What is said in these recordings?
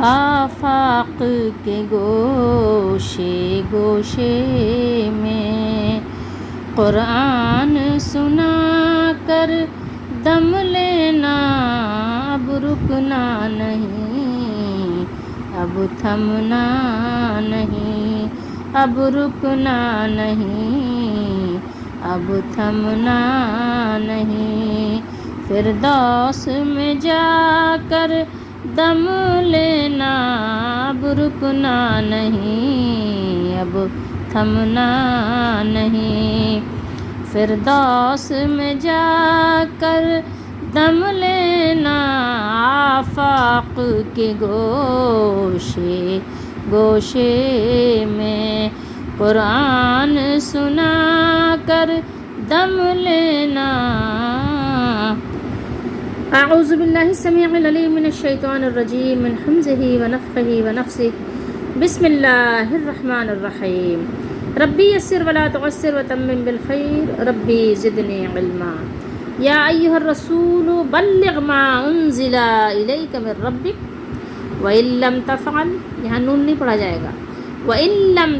آفاق کے گوشے گوشے میں، قرآن سنا کر دم لینا، اب رکنا نہیں، اب تھمنا نہیں، اب رکنا نہیں، اب تھمنا نہیں، فردوس میں جا کر دم لینا، اب رکنا نہیں، اب تھمنا نہیں، فردوس میں جا کر دم لینا، آفاق کے گوشے گوشے میں، قرآن سنا کر دم لینا۔ اعوذ باللہ السمیع العلیم من الشیطان الرجیم، من حمزہ ونفخہ ونفثہ، بسم اللہ الرحمن الرحیم، ربی یسر ولا تعسر وتمم بالخیر، ربی زدنی علما، یا ایہا الرسول بلغ ما انزل الیک من ربک وَإِن لَّمْ تَفْعَلْ، یہاں نون نہیں پڑھا جائے گا، وَإِن لَّمْ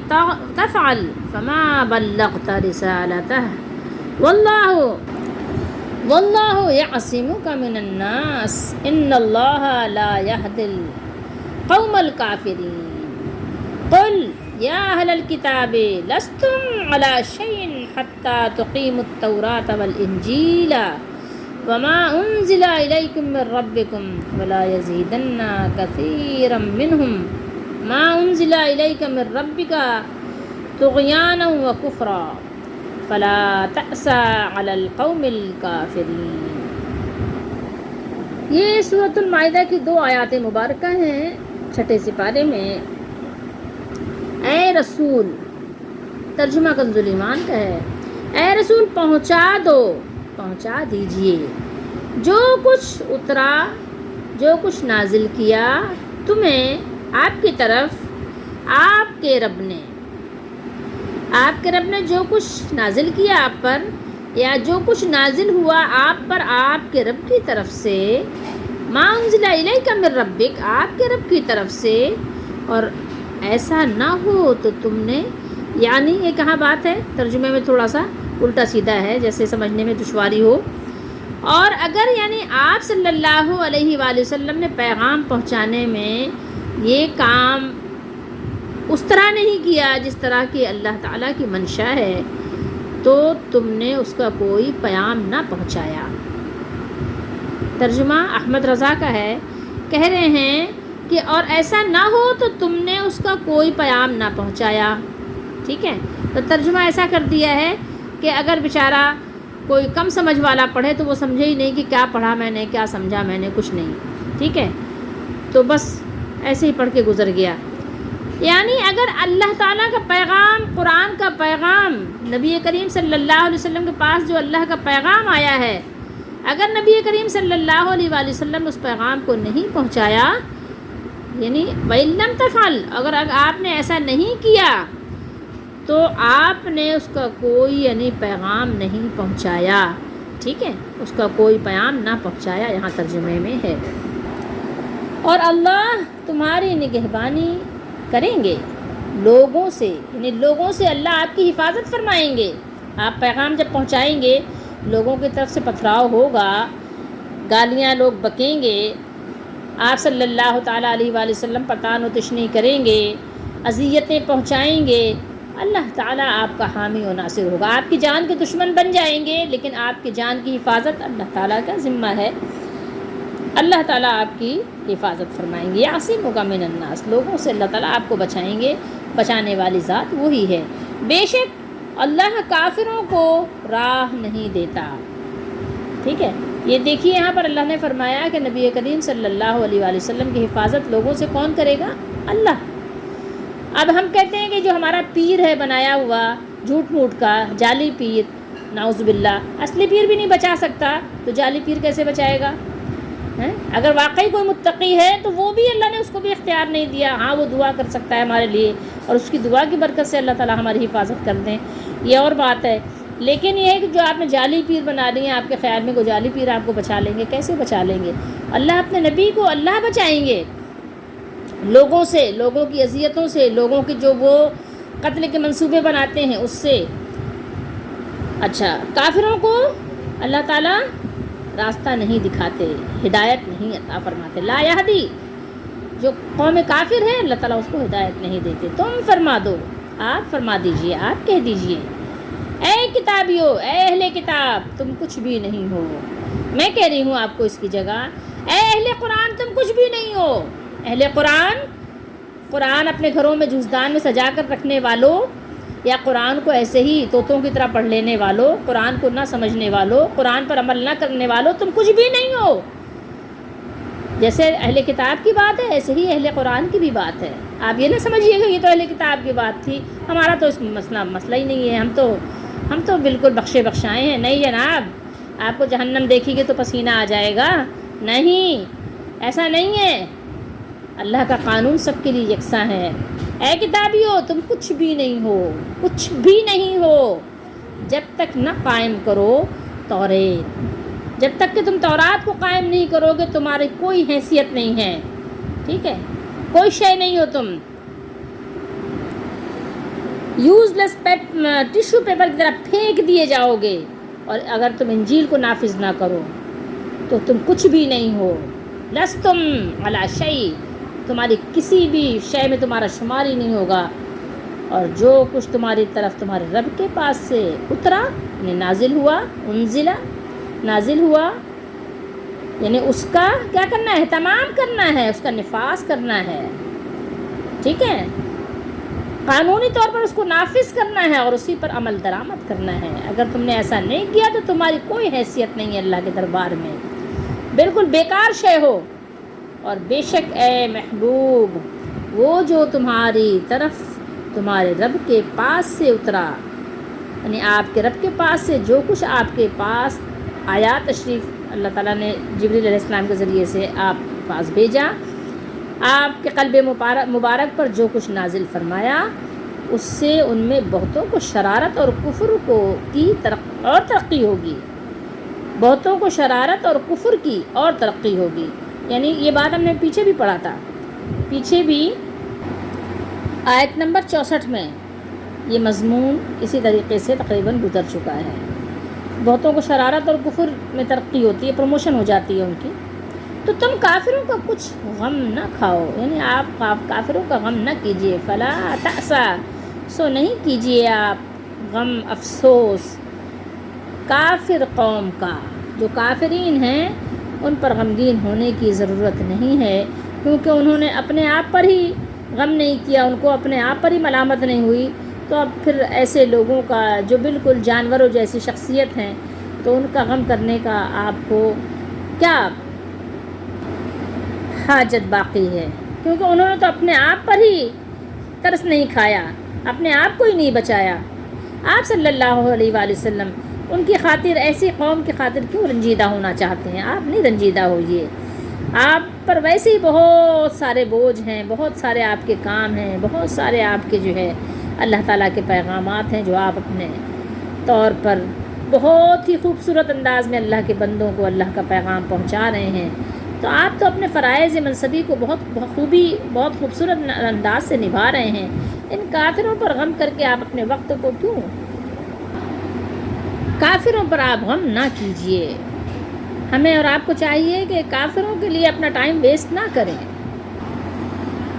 تَفْعَلْ فَمَا بَلَّغْتَ رِسَالَتَهُ وَاللَّهُ يَعْصِمُكَ مِنَ النَّاسِ إِنَّ اللَّهَ لَا يَهْدِي الْقَوْمَ الْكَافِرِينَ قُلْ يَا أَهْلَ الْكِتَابِ لَسْتُمْ عَلَىٰ شَيْءٍ حَتَّىٰ تُقِيمُوا التَّوْرَاةَ وَالْإِنْجِيلَ وَمَا أُنزِلَ إِلَيْكُم مِّن رَّبِّكُمْ وَلَا يَزِيدَنَّ كَثِيرًا مِّنْهُم مَّا أُنزِلَ إِلَيْكَ مِن رَّبِّكَ طُغْيَانًا وَكُفْرًا فَلَا تَأْسَ عَلَى الْقَوْمِ الْكَافِرِينَ۔ یہ سورۃ المائدہ کی 2 آیات مبارکہ ہیں، 6 سپارے میں۔ اے رسول، ترجمہ کنز ایمان کا ہے، اے رسول پہنچا دو، پہنچا دیجئے جو کچھ اترا، جو کچھ نازل کیا تمہیں آپ کی طرف آپ کے رب نے، آپ کے رب نے جو کچھ نازل کیا آپ پر، یا جو کچھ نازل ہوا آپ پر آپ کے رب کی طرف سے، ما انزل الیک من ربک، آپ کے رب کی طرف سے، اور ایسا نہ ہو تو تم نے، یعنی یہ کہاں بات ہے، ترجمے میں تھوڑا سا الٹا سیدھا ہے، جیسے سمجھنے میں دشواری ہو، اور اگر یعنی آپ صلی اللہ علیہ وآلہ وسلم نے پیغام پہنچانے میں یہ کام اس طرح نہیں کیا جس طرح کہ اللہ تعالیٰ کی منشا ہے، تو تم نے اس کا کوئی پیام نہ پہنچایا۔ ترجمہ احمد رضا کا ہے، کہہ رہے ہیں کہ اور ایسا نہ ہو تو تم نے اس کا کوئی پیام نہ پہنچایا، ٹھیک ہے۔ تو ترجمہ ایسا کر دیا ہے کہ اگر بیچارہ کوئی کم سمجھ والا پڑھے تو وہ سمجھے ہی نہیں کہ کیا پڑھا میں نے، کیا سمجھا میں نے، کچھ نہیں، ٹھیک ہے، تو بس ایسے ہی پڑھ کے گزر گیا۔ یعنی اگر اللہ تعالیٰ کا پیغام، قرآن کا پیغام، نبی کریم صلی اللہ علیہ وسلم کے پاس جو اللہ کا پیغام آیا ہے، اگر نبی کریم صلی اللہ علیہ وآلہ وسلم نے اس پیغام کو نہیں پہنچایا، یعنی وَإِن لَّمْ تَفْعَلْ، اگر آپ نے ایسا نہیں کیا تو آپ نے اس کا کوئی یعنی پیغام نہیں پہنچایا، ٹھیک ہے، اس کا کوئی پیام نہ پہنچایا، یہاں ترجمے میں ہے۔ اور اللہ تمہاری نگہبانی کریں گے لوگوں سے، یعنی لوگوں سے اللہ آپ کی حفاظت فرمائیں گے۔ آپ پیغام جب پہنچائیں گے، لوگوں کی طرف سے پتھراؤ ہوگا، گالیاں لوگ بکیں گے، آپ صلی اللہ تعالیٰ علیہ وآلہ وسلم پر طعن و تشنیع کریں گے، اذیتیں پہنچائیں گے، اللہ تعالیٰ آپ کا حامی و ناصر ہوگا۔ آپ کی جان کے دشمن بن جائیں گے، لیکن آپ کی جان کی حفاظت اللہ تعالیٰ کا ذمہ ہے، اللہ تعالیٰ آپ کی حفاظت فرمائیں گے۔ یعصمک من الناس، لوگوں سے اللہ تعالیٰ آپ کو بچائیں گے، بچانے والی ذات وہی ہے۔ بے شک اللہ کافروں کو راہ نہیں دیتا، ٹھیک ہے۔ یہ دیکھیے یہاں پر اللہ نے فرمایا کہ نبی کریم صلی اللہ علیہ وآلہ وسلم کی حفاظت لوگوں سے کون کرے گا؟ اللہ۔ اب ہم کہتے ہیں کہ جو ہمارا پیر ہے بنایا ہوا، جھوٹ موٹ کا جعلی پیر، نعوذ باللہ، اصلی پیر بھی نہیں بچا سکتا تو جعلی پیر کیسے بچائے گا؟ اگر واقعی کوئی متقی ہے تو وہ بھی اللہ نے اس کو بھی اختیار نہیں دیا، ہاں وہ دعا کر سکتا ہے ہمارے لیے، اور اس کی دعا کی برکت سے اللہ تعالیٰ ہماری حفاظت کر دیں، یہ اور بات ہے۔ لیکن یہ ہے کہ جو آپ نے جعلی پیر بنا لی ہیں، آپ کے خیال میں کوئی جعلی پیر آپ کو بچا لیں گے، کیسے بچا لیں گے؟ اللہ اپنے نبی کو اللہ بچائیں گے، لوگوں سے، لوگوں کی اذیتوں سے، لوگوں کی جو وہ قتل کے منصوبے بناتے ہیں اس سے۔ اچھا، کافروں کو اللہ تعالیٰ راستہ نہیں دکھاتے، ہدایت نہیں عطا فرماتے۔ لا یہدی، جو قوم کافر ہے اللہ تعالیٰ اس کو ہدایت نہیں دیتے۔ تم فرما دو، آپ فرما دیجئے، آپ کہہ دیجئے، اے کتابیو، اے اہل کتاب، تم کچھ بھی نہیں ہو۔ میں کہہ رہی ہوں آپ کو اس کی جگہ، اے اہل قرآن تم کچھ بھی نہیں ہو۔ اہل قرآن، قرآن اپنے گھروں میں جوزدان میں سجا کر رکھنے والوں، یا قرآن کو ایسے ہی طوطوں کی طرح پڑھ لینے والوں، قرآن کو نہ سمجھنے والوں، قرآن پر عمل نہ کرنے والوں، تم کچھ بھی نہیں ہو۔ جیسے اہل کتاب کی بات ہے ایسے ہی اہل قرآن کی بھی بات ہے۔ آپ یہ نہ سمجھیے گا یہ تو اہل کتاب کی بات تھی، ہمارا تو اس مسئلہ ہی نہیں ہے، ہم تو بالکل بخشے بخشائے ہیں۔ نہیں جناب، آپ کو جہنم دیکھیں گے تو پسینہ آ جائے گا، نہیں، ایسا نہیں ہے۔ اللہ کا قانون سب کے لیے یکساں ہے۔ اے کتابیو تم کچھ بھی نہیں ہو، کچھ بھی نہیں ہو، جب تک نہ قائم کرو توریت، جب تک کہ تم تورات کو قائم نہیں کرو گے تمہاری کوئی حیثیت نہیں ہے، ٹھیک ہے، کوئی شے نہیں ہو تم، یوز لیس ٹیشو پیپر کی طرح پھینک دیے جاؤ گے۔ اور اگر تم انجیل کو نافذ نہ کرو تو تم کچھ بھی نہیں ہو۔ لستم علی شیء، تمہاری کسی بھی شے میں تمہارا شمار ہی نہیں ہوگا۔ اور جو کچھ تمہاری طرف تمہارے رب کے پاس سے اترا، یعنی نازل ہوا، انزلہ، نازل ہوا، یعنی اس کا کیا کرنا ہے، اہتمام کرنا ہے، اس کا نفاذ کرنا ہے، ٹھیک ہے، قانونی طور پر اس کو نافذ کرنا ہے اور اسی پر عمل درآمد کرنا ہے۔ اگر تم نے ایسا نہیں کیا تو تمہاری کوئی حیثیت نہیں ہے اللہ کے دربار میں، بالکل بیکار شے ہو۔ اور بے شک اے محبوب، وہ جو تمہاری طرف تمہارے رب کے پاس سے اترا، یعنی آپ کے رب کے پاس سے جو کچھ آپ کے پاس آیا، تشریف اللہ تعالیٰ نے جبریل علیہ السلام کے ذریعے سے آپ پاس بھیجا، آپ کے قلب مبارک پر جو کچھ نازل فرمایا، اس سے ان میں بہتوں کو شرارت اور کفر کی ترقی ہوگی، بہتوں کو شرارت اور کفر کی اور ترقی ہوگی۔ یعنی یہ بات ہم نے پیچھے بھی پڑھا تھا، پیچھے بھی آیت نمبر 64 میں یہ مضمون اسی طریقے سے تقریباً گزر چکا ہے۔ بہتوں کو شرارت اور کفر میں ترقی ہوتی ہے، پروموشن ہو جاتی ہے ان کی۔ تو تم کافروں کا کچھ غم نہ کھاؤ، یعنی آپ کافروں کا غم نہ کیجیے، فلا تأسا، سو نہیں کیجیے آپ غم، افسوس کافر قوم کا، جو کافرین ہیں ان پر غمگین ہونے کی ضرورت نہیں ہے، کیونکہ انہوں نے اپنے آپ پر ہی غم نہیں کیا، ان کو اپنے آپ پر ہی ملامت نہیں ہوئی، تو اب پھر ایسے لوگوں کا جو بالکل جانوروں جیسی شخصیت ہیں تو ان کا غم کرنے کا آپ کو کیا حاجت باقی ہے، کیونکہ انہوں نے تو اپنے آپ پر ہی ترس نہیں کھایا، اپنے آپ کو ہی نہیں بچایا۔ آپ صلی اللہ علیہ وآلہ وسلم ان کی خاطر، ایسی قوم کی خاطر کیوں رنجیدہ ہونا چاہتے ہیں؟ آپ نہیں رنجیدہ ہوئیے، آپ پر ویسے ہی بہت سارے بوجھ ہیں، بہت سارے آپ کے کام ہیں، بہت سارے آپ کے جو ہے اللہ تعالیٰ کے پیغامات ہیں جو آپ اپنے طور پر بہت ہی خوبصورت انداز میں اللہ کے بندوں کو اللہ کا پیغام پہنچا رہے ہیں۔ تو آپ تو اپنے فرائض منصبی کو بہت بخوبی، بہت خوبصورت انداز سے نبھا رہے ہیں، ان کافروں پر غم کر کے آپ اپنے وقت کو کیوں، کافروں پر آپ غم نہ کیجیے۔ ہمیں اور آپ کو چاہیے کہ کافروں کے لیے اپنا ٹائم ویسٹ نہ کریں۔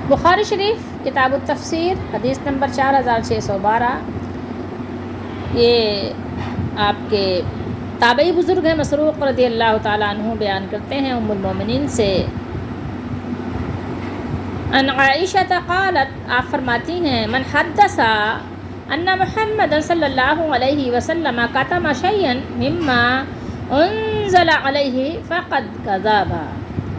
بخاری شریف کتاب التفسیر حدیث نمبر 4612، یہ آپ کے تابعی بزرگ ہیں مسروق رضی اللہ تعالیٰ عنہ بیان کرتے ہیں ام المومنین سے، ان عائشہ قالت، آپ فرماتی ہیں، من حدث ان محمد صلی اللہ علیہ وسلم کتم شیئا مما انزل علیہ فقد کذب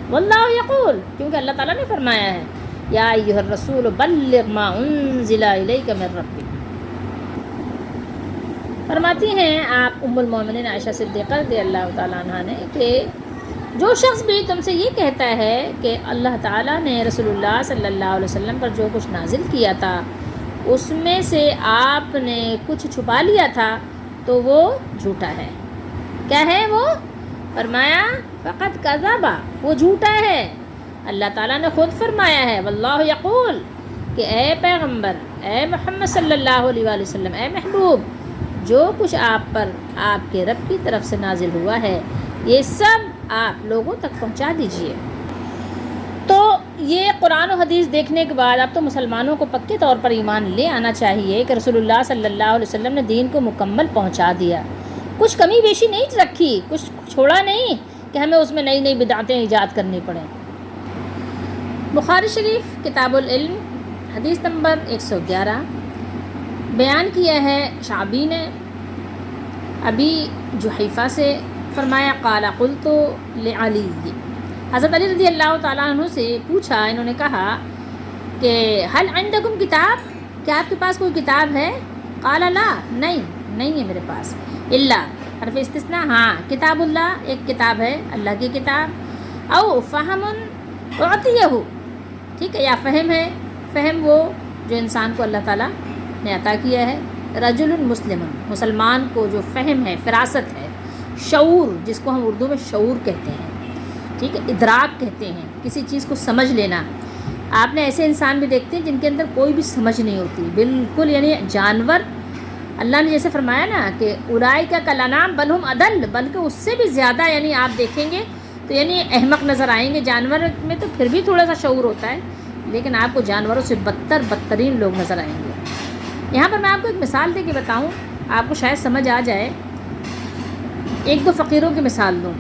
واللہ یقول، کیونکہ اللہ تعالیٰ نے فرمایا ہے یا ایھا الرسول بلغ ما انزل الیک من ربک۔ فرماتی ہیں آپ ام المومنین عائشہ صدیقہ رضی اللہ تعالیٰ عنہ نے کہ جو شخص بھی تم سے یہ کہتا ہے کہ اللہ تعالیٰ نے رسول اللہ صلی اللہ علیہ وسلم پر جو کچھ نازل کیا تھا اس میں سے آپ نے کچھ چھپا لیا تھا تو وہ جھوٹا ہے۔ کیا ہے وہ؟ فرمایا فقط کذب، وہ جھوٹا ہے۔ اللہ تعالیٰ نے خود فرمایا ہے واللہ یقول کہ اے پیغمبر، اے محمد صلی اللہ علیہ وآلہ وسلم، اے محبوب، جو کچھ آپ پر آپ کے رب کی طرف سے نازل ہوا ہے یہ سب آپ لوگوں تک پہنچا دیجئے۔ تو یہ قرآن و حدیث دیکھنے کے بعد اب تو مسلمانوں کو پکے طور پر ایمان لے آنا چاہیے کہ رسول اللہ صلی اللہ علیہ وسلم نے دین کو مکمل پہنچا دیا، کچھ کمی بیشی نہیں رکھی، کچھ چھوڑا نہیں کہ ہمیں اس میں نئی نئی بدعتیں ایجاد کرنی پڑیں۔ بخاری شریف کتاب العلم حدیث نمبر 111 بیان کیا ہے شعبی نے ابی جحیفہ سے، فرمایا قال قلت لعلی، حضرت علی رضی اللہ تعالیٰ عنہ سے پوچھا، انہوں نے کہا کہ حل عندکم کتاب، کیا آپ کے پاس کوئی کتاب ہے؟ قال لا، نہیں ہے میرے پاس، الا حرف استثناء، ہاں کتاب اللہ، ایک کتاب ہے اللہ کی کتاب، او فہم اعطیہ، ٹھیک ہے، یا فہم ہے، فہم وہ جو انسان کو اللہ تعالیٰ نے عطا کیا ہے، رجل مسلم، مسلمان کو جو فہم ہے، فراست ہے، شعور جس کو ہم اردو میں شعور کہتے ہیں، ٹھیک ہے، ادراک کہتے ہیں، کسی چیز کو سمجھ لینا۔ آپ نے ایسے انسان بھی دیکھتے ہیں جن کے اندر کوئی بھی سمجھ نہیں ہوتی بالکل، یعنی جانور، اللہ نے جیسے فرمایا نا کہ اولئک کالانعام بل ہم اضل، بلکہ اس سے بھی زیادہ یعنی آپ دیکھیں گے تو یعنی احمق نظر آئیں گے۔ جانور میں تو پھر بھی تھوڑا سا شعور ہوتا ہے، لیکن آپ کو جانوروں سے بدترین لوگ نظر آئیں گے۔ یہاں پر میں آپ کو ایک مثال دے کے بتاؤں، آپ کو شاید سمجھ آ جائے، ایک دو فقیروں کی مثال دوں،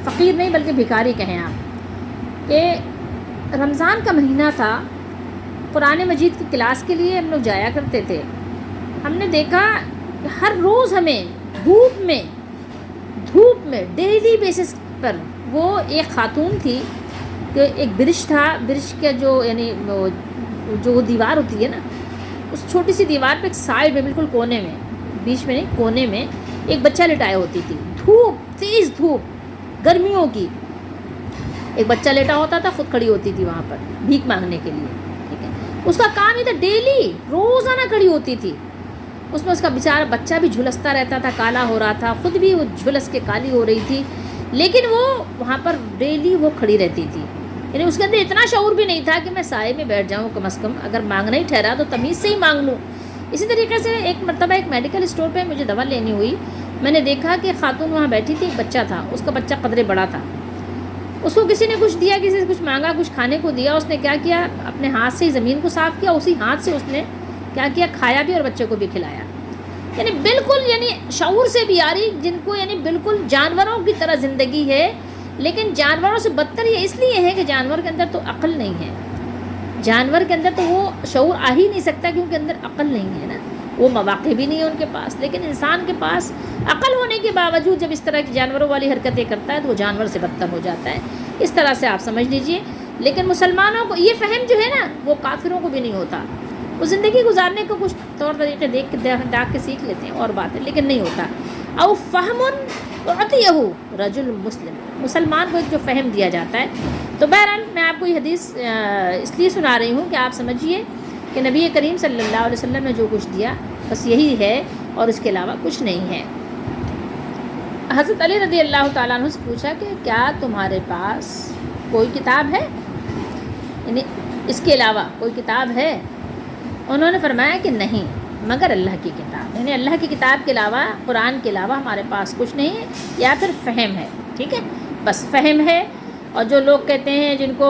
فقیر نہیں بلکہ بھکاری کہیں آپ، کہ رمضان کا مہینہ تھا، قرآن مجید کی کلاس کے لیے ہم لوگ جایا کرتے تھے، ہم نے دیکھا ہر روز ہمیں دھوپ میں ڈیلی بیسس پر، وہ ایک خاتون تھی کہ ایک برش تھا، برش کا جو یعنی جو دیوار ہوتی ہے نا، اس چھوٹی سی دیوار پہ ایک سائڈ میں بالکل کونے میں، بیچ میں نہیں کونے میں ایک بچہ لٹایا ہوتی تھی، دھوپ، تیز دھوپ گرمیوں کی، ایک بچہ لیٹا ہوتا تھا، خود کھڑی ہوتی تھی وہاں پر بھیک مانگنے کے لیے، ٹھیک ہے، اس کا کام یہ تھا ڈیلی روزانہ کھڑی ہوتی تھی، اس میں اس کا بیچارہ بچہ بھی جھلستا رہتا تھا، کالا ہو رہا تھا، خود بھی وہ جھلس کے کالی ہو رہی تھی، لیکن وہ وہاں پر ڈیلی وہ کھڑی رہتی تھی، یعنی اس کے اندر اتنا شعور بھی نہیں تھا کہ میں سائے میں بیٹھ جاؤں، کم از کم اگر مانگنا ہی ٹھہرا تو تمیز سے ہی مانگ لوں۔ اسی طریقے سے ایک مرتبہ ایک میڈیکل اسٹور پہ مجھے دوا لینی ہوئی، میں نے دیکھا کہ خاتون وہاں بیٹھی تھی، ایک بچہ تھا، اس کا بچہ قدرے بڑا تھا، اس کو کسی نے کچھ دیا، کسی سے کچھ مانگا، کچھ کھانے کو دیا، اس نے کیا کیا، اپنے ہاتھ سے ہی زمین کو صاف کیا، اسی ہاتھ سے اس نے کیا کیا، کھایا بھی اور بچے کو بھی کھلایا، یعنی بالکل یعنی شعور سے بھی آ رہی، جن کو یعنی بالکل جانوروں کی طرح زندگی ہے، لیکن جانوروں سے بدتر یہ اس لیے ہے کہ جانور کے اندر تو عقل نہیں ہے، جانور کے اندر تو وہ شعور آ ہی نہیں سکتا کیونکہ اندر عقل نہیں ہے نا، وہ مواقع بھی نہیں ہے ان کے پاس، لیکن انسان کے پاس عقل ہونے کے باوجود جب اس طرح کی جانوروں والی حرکتیں کرتا ہے تو وہ جانور سے بدتر ہو جاتا ہے، اس طرح سے آپ سمجھ لیجئے۔ لیکن مسلمانوں کو یہ فہم جو ہے نا وہ کافروں کو بھی نہیں ہوتا، وہ زندگی گزارنے کو کچھ طور طریقے دیکھ کے ڈاک کے سیکھ لیتے ہیں اور بات ہے، لیکن نہیں ہوتا۔ او فہم اعطیہ رجل مسلم، مسلمان کو ایک جو فہم دیا جاتا ہے۔ تو بہرحال میں آپ کو یہ حدیث اس لیے سنا رہی ہوں کہ آپ سمجھیے کہ نبی کریم صلی اللہ علیہ وسلم نے جو کچھ دیا بس یہی ہے اور اس کے علاوہ کچھ نہیں ہے۔ حضرت علی رضی اللہ تعالیٰ عنہ سے پوچھا کہ کیا تمہارے پاس کوئی کتاب ہے، یعنی اس کے علاوہ کوئی کتاب ہے؟ انہوں نے فرمایا کہ نہیں مگر اللہ کی کتاب، یعنی اللہ کی کتاب کے علاوہ، قرآن کے علاوہ ہمارے پاس کچھ نہیں ہے، یا پھر فہم ہے، ٹھیک ہے، بس فہم ہے۔ اور جو لوگ کہتے ہیں جن کو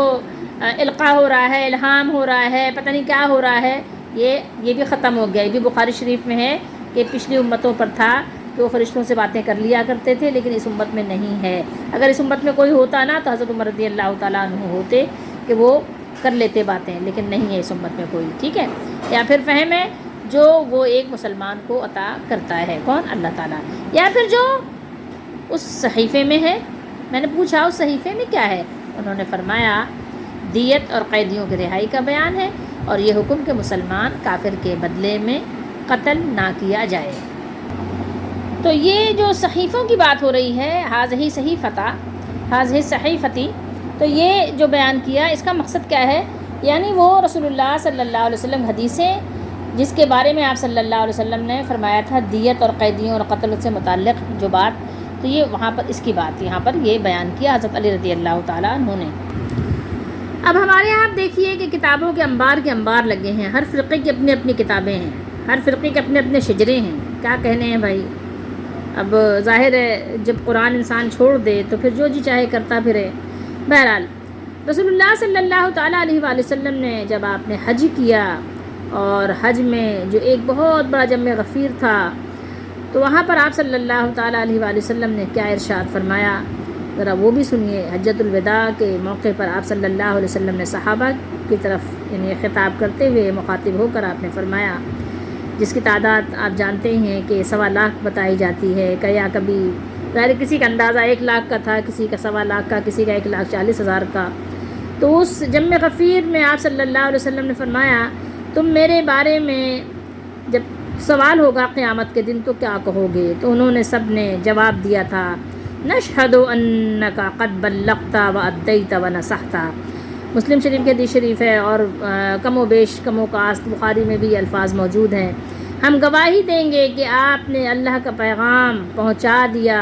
القاء ہو رہا ہے، الہام ہو رہا ہے، پتہ نہیں کیا ہو رہا ہے، یہ بھی ختم ہو گیا۔ یہ بھی بخاری شریف میں ہے کہ پچھلی امتوں پر تھا کہ وہ فرشتوں سے باتیں کر لیا کرتے تھے، لیکن اس امت میں نہیں ہے۔ اگر اس امت میں کوئی ہوتا نا تو حضرت عمر رضی اللہ تعالیٰ عنہ ہوتے کہ وہ کر لیتے باتیں، لیکن نہیں ہے اس امت میں کوئی، ٹھیک ہے۔ یا پھر فہم ہے جو وہ ایک مسلمان کو عطا کرتا ہے، کون؟ اللہ تعالیٰ۔ یا پھر جو اس صحیفے میں ہے، میں نے پوچھا اس صحیفے میں کیا ہے؟ انہوں نے فرمایا دیت اور قیدیوں کی رہائی کا بیان ہے، اور یہ حکم کہ مسلمان کافر کے بدلے میں قتل نہ کیا جائے۔ تو یہ جو صحیفوں کی بات ہو رہی ہے، حاضہ صحیفتی، تو یہ جو بیان کیا اس کا مقصد کیا ہے؟ یعنی وہ رسول اللہ صلی اللہ علیہ وسلم حدیثیں جس کے بارے میں آپ صلی اللہ علیہ وسلم نے فرمایا تھا دیت اور قیدیوں اور قتل سے متعلق جو بات، تو یہ وہاں پر اس کی بات یہاں پر یہ بیان کیا حضرت علی رضی اللہ تعالیٰ عنہ نے۔ اب ہمارے یہاں آپ دیکھیے کہ کتابوں کے انبار لگے ہیں، ہر فرقے کی اپنی اپنی کتابیں ہیں، ہر فرقے کے اپنے اپنے شجرے ہیں، کیا کہنے ہیں بھائی۔ اب ظاہر ہے جب قرآن انسان چھوڑ دے تو پھر جو جی چاہے کرتا پھرے۔ بہرحال رسول اللہ صلی اللہ تعالیٰ علیہ وآلہ وسلم نے جب آپ نے حج کیا، اور حج میں جو ایک بہت بڑا جمع غفیر تھا، تو وہاں پر آپ صلی اللہ تعالیٰ علیہ وآلہ وسلم نے کیا ارشاد فرمایا، ذرا وہ بھی سنیے۔ حجۃ الوداع کے موقع پر آپ صلی اللہ علیہ وسلم نے صحابہ کی طرف یعنی خطاب کرتے ہوئے مخاطب ہو کر آپ نے فرمایا، جس کی تعداد آپ جانتے ہیں کہ 1.25 لاکھ بتائی جاتی ہے، کہ یا کبھی ظاہر کسی کا اندازہ 1 لاکھ کا تھا، کسی کا 1.25 لاکھ کا، کسی کا 1,40,000 کا۔ تو اس جمع غفیر میں آپ صلی اللہ علیہ وسلم نے فرمایا، تم میرے بارے میں جب سوال ہوگا قیامت کے دن تو کیا کہو گے؟ تو انہوں نے سب نے جواب دیا تھا، نشہد انک قد بلغت وادیت ونصحت۔ مسلم شریف کی حدیث شریف ہے، اور کم و بیش کم و کاست بخاری میں بھی یہ الفاظ موجود ہیں، ہم گواہی دیں گے کہ آپ نے اللہ کا پیغام پہنچا دیا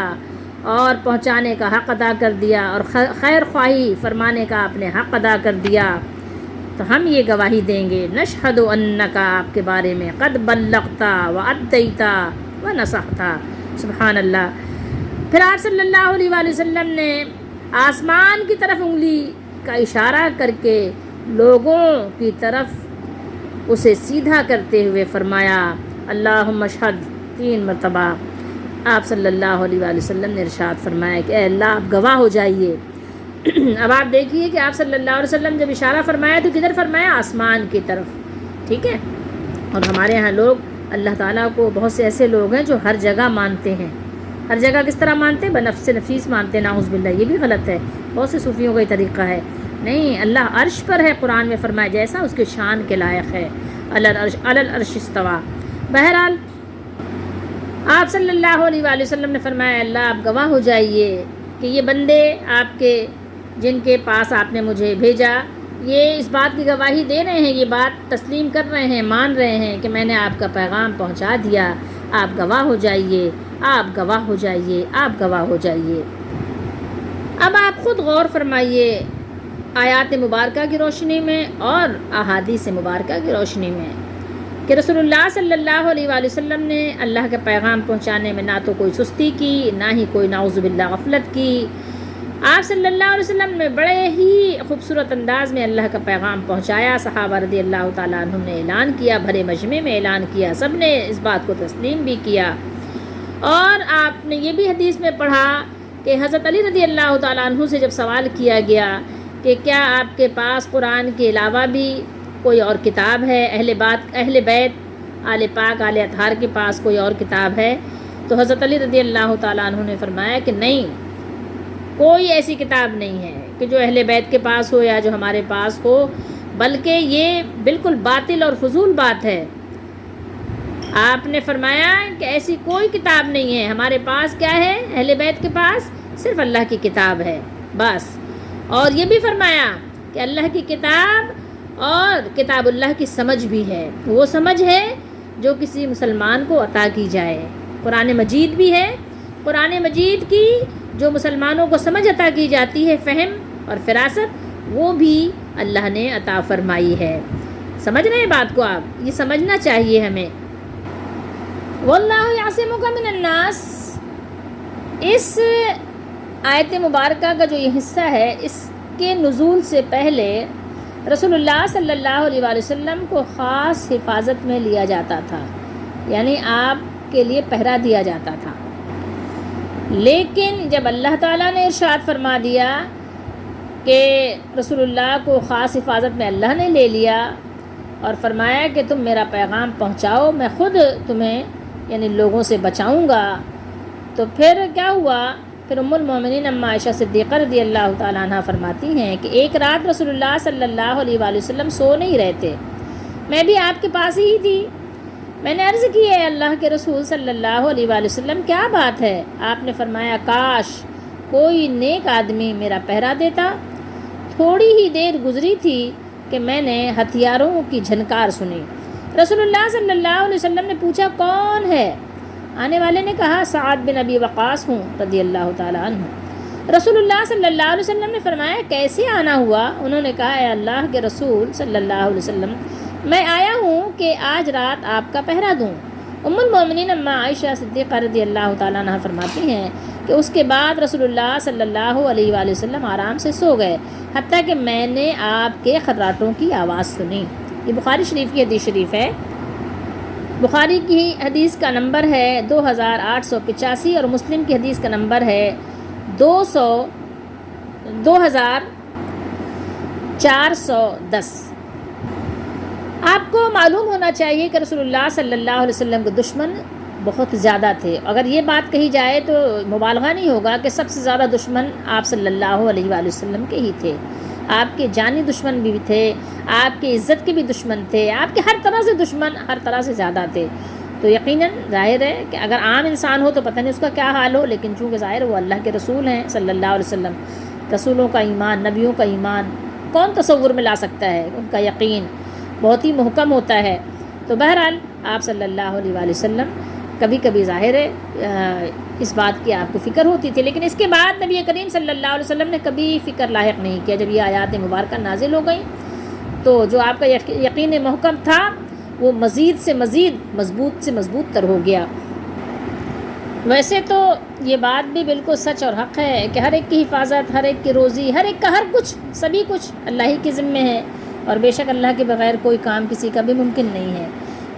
اور پہنچانے کا حق ادا کر دیا، اور خیر خواہی فرمانے کا آپ نے حق ادا کر دیا، تو ہم یہ گواہی دیں گے، نشہد انک، آپ کے بارے میں، قد بلغت وادیت ونصحت۔ سبحان اللہ۔ پھر آپ صلی اللہ علیہ وآلہ وسلم نے آسمان کی طرف انگلی کا اشارہ کر کے لوگوں کی طرف اسے سیدھا کرتے ہوئے فرمایا، اللہم اشہد، 3 مرتبہ آپ صلی اللہ علیہ وآلہ وسلم نے ارشاد فرمایا کہ اے اللہ آپ گواہ ہو جائیے۔ اب آپ دیکھیے کہ آپ صلی اللہ علیہ وسلم جب اشارہ فرمایا تو کدھر فرمایا؟ آسمان کی طرف، ٹھیک ہے۔ اور ہمارے ہاں لوگ اللہ تعالیٰ کو، بہت سے ایسے لوگ ہیں جو ہر جگہ مانتے ہیں۔ ہر جگہ کس طرح مانتے ہیں؟ بنفس نفیس مانتے ہیں، نعوذ باللہ، یہ بھی غلط ہے۔ بہت سے صوفیوں کا یہ طریقہ ہے، نہیں، اللہ عرش پر ہے، قرآن میں فرمایا جیسا اس کے شان کے لائق ہے، علی العرش استویٰ۔ بہرحال آپ صلی اللہ علیہ وآلہ وسلم نے فرمایا، اللہ آپ گواہ ہو جائیے کہ یہ بندے آپ کے جن کے پاس آپ نے مجھے بھیجا، یہ اس بات کی گواہی دے رہے ہیں، یہ بات تسلیم کر رہے ہیں، مان رہے ہیں کہ میں نے آپ کا پیغام پہنچا دیا، آپ گواہ ہو جائیے، آپ گواہ ہو جائیے، آپ گواہ ہو جائیے۔ اب آپ خود غور فرمائیے آیات مبارکہ کی روشنی میں اور احادیث مبارکہ کی روشنی میں کہ رسول اللہ صلی اللہ علیہ وآلہ وسلم نے اللہ کا پیغام پہنچانے میں نہ تو کوئی سستی کی، نہ ہی کوئی نعوذ باللہ غفلت کی۔ آپ صلی اللہ علیہ وسلم نے بڑے ہی خوبصورت انداز میں اللہ کا پیغام پہنچایا، صحابہ رضی اللہ تعالیٰ عنہم نے اعلان کیا، بھرے مجمع میں اعلان کیا، سب نے اس بات کو تسلیم بھی کیا۔ اور آپ نے یہ بھی حدیث میں پڑھا کہ حضرت علی رضی اللہ تعالیٰ عنہ سے جب سوال کیا گیا کہ کیا آپ کے پاس قرآن کے علاوہ بھی کوئی اور کتاب ہے، اہل بیت آل پاک آل اطہار کے پاس کوئی اور کتاب ہے، تو حضرت علی رضی اللہ تعالیٰ عنہ نے فرمایا کہ نہیں، کوئی ایسی کتاب نہیں ہے کہ جو اہل بیت کے پاس ہو یا جو ہمارے پاس ہو، بلکہ یہ بالکل باطل اور فضول بات ہے۔ آپ نے فرمایا کہ ایسی کوئی کتاب نہیں ہے، ہمارے پاس کیا ہے؟ اہل بیت کے پاس صرف اللہ کی کتاب ہے، بس۔ اور یہ بھی فرمایا کہ اللہ کی کتاب اور کتاب اللہ کی سمجھ بھی ہے، وہ سمجھ ہے جو کسی مسلمان کو عطا کی جائے۔ قرآن مجید بھی ہے، قرآن مجید کی جو مسلمانوں کو سمجھ عطا کی جاتی ہے، فہم اور فراست، وہ بھی اللہ نے عطا فرمائی ہے۔ سمجھ رہے ہیں بات کو آپ؟ یہ سمجھنا چاہیے ہمیں۔ واللہ یعصمک من الناس، اس آیت مبارکہ کا جو یہ حصہ ہے، اس کے نزول سے پہلے رسول اللہ صلی اللہ علیہ وآلہ وسلم کو خاص حفاظت میں لیا جاتا تھا، یعنی آپ کے لیے پہرا دیا جاتا تھا۔ لیکن جب اللہ تعالیٰ نے ارشاد فرما دیا کہ رسول اللہ کو خاص حفاظت میں اللہ نے لے لیا اور فرمایا کہ تم میرا پیغام پہنچاؤ، میں خود تمہیں یعنی لوگوں سے بچاؤں گا، تو پھر کیا ہوا؟ پھر ام المومنین ام عائشہ صدیقہ رضی اللہ تعالیٰ عنہ فرماتی ہیں کہ ایک رات رسول اللہ صلی اللہ علیہ وآلہ وسلم سو نہیں رہے تھے، میں بھی آپ کے پاس ہی تھی، میں نے عرض کی ہے اللہ کے رسول صلی اللہ علیہ وآلہ وسلم کیا بات ہے؟ آپ نے فرمایا کاش کوئی نیک آدمی میرا پہرا دیتا۔ تھوڑی ہی دیر گزری تھی کہ میں نے ہتھیاروں کی جھنکار سنی۔ رسول اللہ صلی اللہ علیہ وسلم نے پوچھا کون ہے؟ آنے والے نے کہا سعد بن ابی وقاص ہوں رضی اللہ تعالیٰ عنہ۔ رسول اللہ صلی اللہ علیہ وسلم نے فرمایا کیسے آنا ہوا؟ انہوں نے کہا اے اللہ کے رسول صلی اللہ علیہ وسلم میں آیا ہوں کہ آج رات آپ کا پہرا دوں۔ ام المومنین اماں عائشہ صدیقہ رضی اللہ تعالیٰ عنہ فرماتی ہیں کہ اس کے بعد رسول اللہ صلی اللہ علیہ وآلہ وسلم آرام سے سو گئے حتیٰ کہ میں نے آپ کے خراٹوں کی آواز سنی۔ یہ بخاری شریف کی حدیث شریف ہے۔ بخاری کی حدیث کا نمبر ہے 2885 اور مسلم کی حدیث کا نمبر ہے 2410۔ آپ کو معلوم ہونا چاہیے کہ رسول اللہ صلی اللہ علیہ وسلم کے دشمن بہت زیادہ تھے۔ اگر یہ بات کہی جائے تو مبالغہ نہیں ہوگا کہ سب سے زیادہ دشمن آپ صلی اللہ علیہ وآلہ وسلم کے ہی تھے۔ آپ کے جانی دشمن بھی تھے، آپ کی عزت کے بھی دشمن تھے، آپ کے ہر طرح سے دشمن ہر طرح سے زیادہ تھے۔ تو یقیناً ظاہر ہے کہ اگر عام انسان ہو تو پتہ نہیں اس کا کیا حال ہو، لیکن چونکہ ظاہر وہ اللہ کے رسول ہیں صلی اللہ علیہ وسلم، رسولوں کا ایمان، نبیوں کا ایمان کون تصور میں لا سکتا ہے؟ ان کا یقین بہت ہی محکم ہوتا ہے۔ تو بہرحال آپ صلی اللہ علیہ وآلہ وسلم کبھی کبھی ظاہر ہے اس بات کی آپ کو فکر ہوتی تھی، لیکن اس کے بعد نبی کریم صلی اللہ علیہ وسلم نے کبھی فکر لاحق نہیں کیا۔ جب یہ آیات مبارکہ نازل ہو گئیں تو جو آپ کا یقین محکم تھا وہ مزید سے مزید مضبوط سے مضبوط تر ہو گیا۔ ویسے تو یہ بات بھی بالکل سچ اور حق ہے کہ ہر ایک کی حفاظت، ہر ایک کی روزی، ہر ایک کا ہر کچھ، سبھی کچھ اللہ ہی کے ذمے ہے، اور بے شک اللہ کے بغیر کوئی کام کسی کا بھی ممکن نہیں ہے۔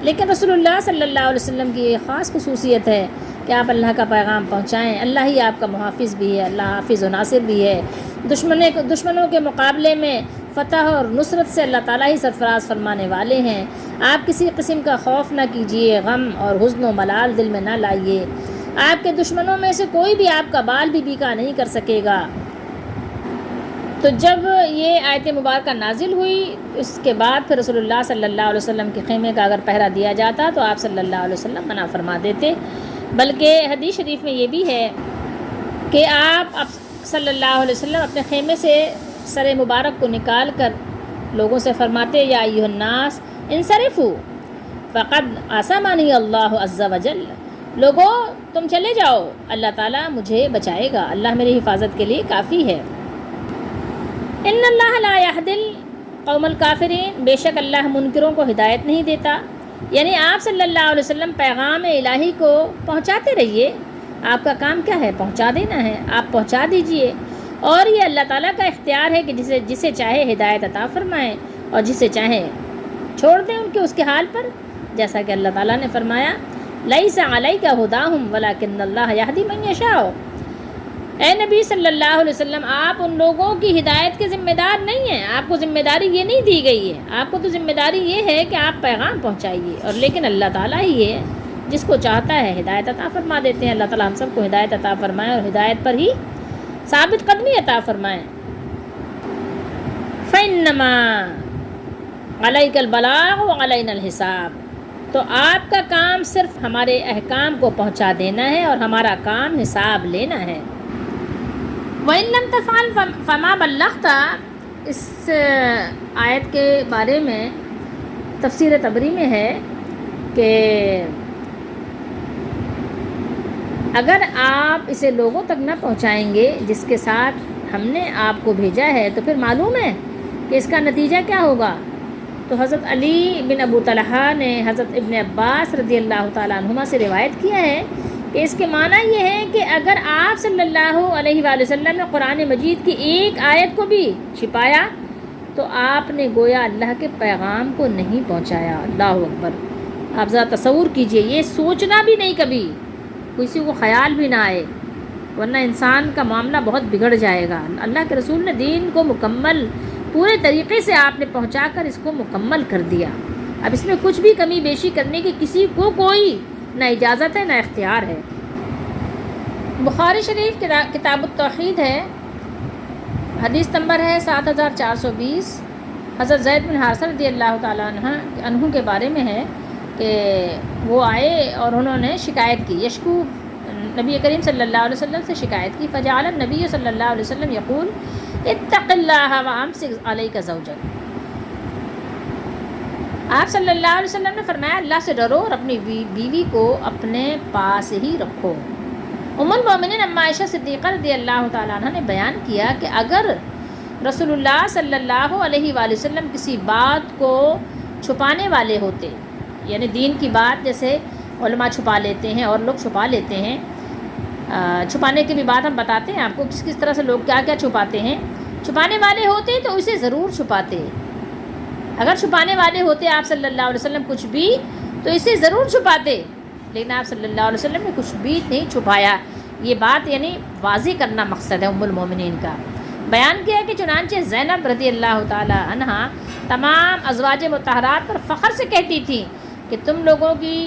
لیکن رسول اللہ صلی اللہ علیہ وسلم کی یہ خاص خصوصیت ہے کہ آپ اللہ کا پیغام پہنچائیں۔ اللہ ہی آپ کا محافظ بھی ہے، اللہ حافظ و ناصر بھی ہے۔ دشمنوں کے مقابلے میں فتح اور نصرت سے اللہ تعالیٰ ہی سرفراز فرمانے والے ہیں۔ آپ کسی قسم کا خوف نہ کیجیے، غم اور حزن و ملال دل میں نہ لائیے۔ آپ کے دشمنوں میں سے کوئی بھی آپ کا بال بھی بیکا نہیں کر سکے گا۔ تو جب یہ آیت مبارکہ نازل ہوئی اس کے بعد پھر رسول اللہ صلی اللہ علیہ وسلم کے خیمے کا اگر پہرا دیا جاتا تو آپ صلی اللہ علیہ وسلم منع فرما دیتے۔ بلکہ حدیث شریف میں یہ بھی ہے کہ آپ صلی اللہ علیہ وسلم اپنے خیمے سے سر مبارک کو نکال کر لوگوں سے فرماتے یا ایھا الناس انصرفوا فقد عصمنی اللہ عز وجل، لوگوں تم چلے جاؤ، اللہ تعالیٰ مجھے بچائے گا، اللہ میری حفاظت کے لیے کافی ہے۔ ان اللہ لا یہدی القوم الکافرین، بے شک اللہ منکروں کو ہدایت نہیں دیتا۔ یعنی آپ صلی اللہ علیہ وسلم پیغام الہی کو پہنچاتے رہیے، آپ کا کام کیا ہے؟ پہنچا دینا ہے، آپ پہنچا دیجئے، اور یہ اللہ تعالیٰ کا اختیار ہے کہ جسے چاہے ہدایت عطا فرمائے اور جسے چاہے چھوڑ دیں ان کے اس کے حال پر، جیسا کہ اللہ تعالیٰ نے فرمایا لیس علیک ھداھم ولکن اللہ یہدی من یشاء۔ اے نبی صلی اللہ علیہ وسلم، آپ ان لوگوں کی ہدایت کے ذمہ دار نہیں ہیں، آپ کو ذمہ داری یہ نہیں دی گئی ہے، آپ کو تو ذمہ داری یہ ہے کہ آپ پیغام پہنچائیے، اور لیکن اللہ تعالیٰ ہی ہے جس کو چاہتا ہے ہدایت عطا فرما دیتے ہیں۔ اللہ تعالیٰ ہم سب کو ہدایت عطا فرمائے اور ہدایت پر ہی ثابت قدمی عطا فرمائے۔ فَإِنَّمَا عَلَيْكَ الْبَلَاغُ وَعَلَيْنَا الْحِسَابُ، تو آپ کا کام صرف ہمارے احکام کو پہنچا دینا ہے اور ہمارا کام حساب لینا ہے۔ وَإِن لَمْ تَفْعَلْ فَمَا بَلَّغْتَ، اس آیت کے بارے میں تفسیر طبری میں ہے کہ اگر آپ اسے لوگوں تک نہ پہنچائیں گے جس کے ساتھ ہم نے آپ کو بھیجا ہے تو پھر معلوم ہے کہ اس کا نتیجہ کیا ہوگا۔ تو حضرت علی بن ابو طلحہ نے حضرت ابن عباس رضی اللہ تعالیٰ عنہما سے روایت کیا ہے کہ اس کے معنی یہ ہے کہ اگر آپ صلی اللہ علیہ وآلہ وسلم نے قرآن مجید کی ایک آیت کو بھی چھپایا تو آپ نے گویا اللہ کے پیغام کو نہیں پہنچایا۔ اللہ اکبر! آپ ذرا تصور کیجئے، یہ سوچنا بھی نہیں کبھی، کسی کو خیال بھی نہ آئے، ورنہ انسان کا معاملہ بہت بگڑ جائے گا۔ اللہ کے رسول نے دین کو مکمل پورے طریقے سے آپ نے پہنچا کر اس کو مکمل کر دیا۔ اب اس میں کچھ بھی کمی بیشی کرنے کی کسی کو کوئی نہ اجازت ہے نہ اختیار ہے۔ بخاری شریف کتاب التوحید ہے، حدیث نمبر ہے 7420۔ حضرت زید بن حارثہ رضی اللہ تعالیٰ عنہ کے بارے میں ہے کہ وہ آئے اور انہوں نے شکایت کی، یشکو نبی کریم صلی اللہ علیہ وسلم سے شکایت کی۔ فجعل النبی صلی اللہ علیہ وسلم یقول اتق اللہ وامسک علیک زوجک، آپ صلی اللہ علیہ وسلم نے فرمایا اللہ سے ڈرو اور اپنی بیوی کو اپنے پاس ہی رکھو۔ ام المومنین اما عائشہ صدیقہ رضی اللہ تعالیٰ عنہ نے بیان کیا کہ اگر رسول اللہ صلی اللہ علیہ وآلہ وسلم کسی بات کو چھپانے والے ہوتے، یعنی دین کی بات جیسے علماء چھپا لیتے ہیں اور لوگ چھپا لیتے ہیں، چھپانے کی بھی بات ہم بتاتے ہیں آپ کو کس کس طرح سے لوگ کیا کیا چھپاتے ہیں، چھپانے والے ہوتے تو اسے ضرور چھپاتے، اگر چھپانے والے ہوتے آپ صلی اللہ علیہ وسلم کچھ بھی تو اسے ضرور چھپاتے، لیکن آپ صلی اللہ علیہ وسلم نے کچھ بھی نہیں چھپایا۔ یہ بات یعنی واضح کرنا مقصد ہے ام المومنین کا۔ بیان کیا کہ چنانچہ زینب رضی اللہ تعالی عنہ تمام ازواج مطہرات پر فخر سے کہتی تھی کہ تم لوگوں کی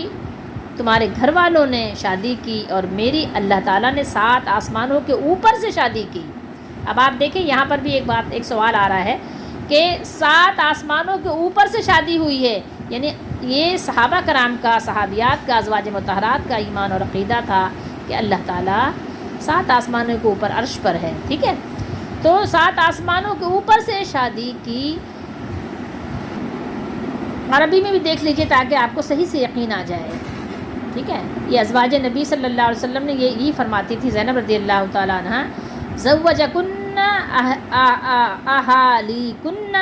تمہارے گھر والوں نے شادی کی اور میری اللہ تعالیٰ نے 7 آسمانوں کے اوپر سے شادی کی۔ اب آپ دیکھیں یہاں پر بھی ایک سوال آ رہا ہے کہ 7 آسمانوں کے اوپر سے شادی ہوئی ہے، یعنی یہ صحابہ کرام کا، صحابیات کا، ازواج مطہرات کا ایمان اور عقیدہ تھا کہ اللہ تعالیٰ 7 آسمانوں کے اوپر عرش پر ہے، ٹھیک ہے، تو 7 آسمانوں کے اوپر سے شادی کی۔ عربی میں بھی دیکھ لیجئے تاکہ آپ کو صحیح سے یقین آ جائے، ٹھیک ہے۔ یہ ازواج نبی صلی اللہ علیہ وسلم نے یہی فرماتی تھی زینب رضی اللہ تعالیٰ عنہ، زوجکن اہالیکن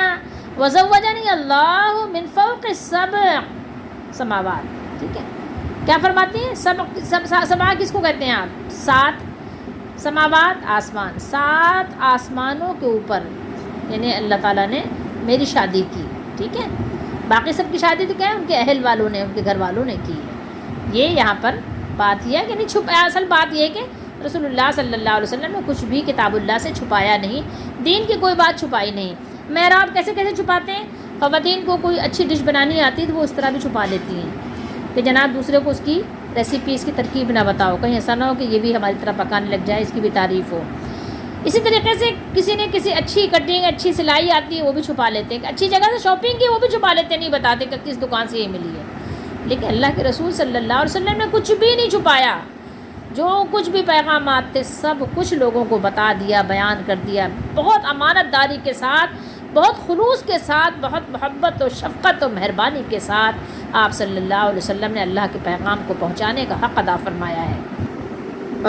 وزوجنی اللہ من فوق 7 سماوات، ٹھیک ہے۔ کیا فرماتی ہیں؟ سبع کس کو کہتے ہیں آپ؟ 7 سماوات، آسمان، 7 آسمانوں کے اوپر، یعنی اللہ تعالیٰ نے میری شادی کی، ٹھیک ہے۔ باقی سب کی شادی تو کیا ہے ان کے اہل والوں نے، ان کے گھر والوں نے کی ہے۔ یہ یہاں پر بات یہ ہے کہ نہیں چھپایا، اصل بات یہ ہے کہ رسول اللہ صلی اللہ علیہ وسلم نے کچھ بھی کتاب اللہ سے چھپایا نہیں، دین کی کوئی بات چھپائی نہیں۔ محراب کیسے چھپاتے ہیں؟ خواتین کو کوئی اچھی ڈش بنانی آتی ہے تو وہ اس طرح بھی چھپا لیتی ہیں کہ جناب دوسرے کو اس کی ریسیپی، اس کی ترکیب نہ بتاؤ، کہیں ایسا نہ ہو کہ یہ بھی ہماری طرح پکانے لگ جائے، اس کی بھی تعریف ہو۔ اسی طریقے سے کسی نے کسی اچھی کٹنگ، اچھی سلائی آتی ہے وہ بھی چھپا لیتے ہیں، کہ اچھی جگہ سے شاپنگ کی وہ بھی چھپا لیتے ہیں، نہیں بتاتے کہ کس دکان سے یہ ملی ہے۔ لیکن اللہ کے رسول صلی اللہ علیہ وسلم نے کچھ بھی نہیں چھپایا، جو کچھ بھی پیغامات تھے سب کچھ لوگوں کو بتا دیا، بیان کر دیا، بہت امانت داری کے ساتھ، بہت خلوص کے ساتھ، بہت محبت و شفقت و مہربانی کے ساتھ آپ صلی اللہ علیہ وسلم نے اللہ کے پیغام کو پہنچانے کا حق ادا فرمایا ہے۔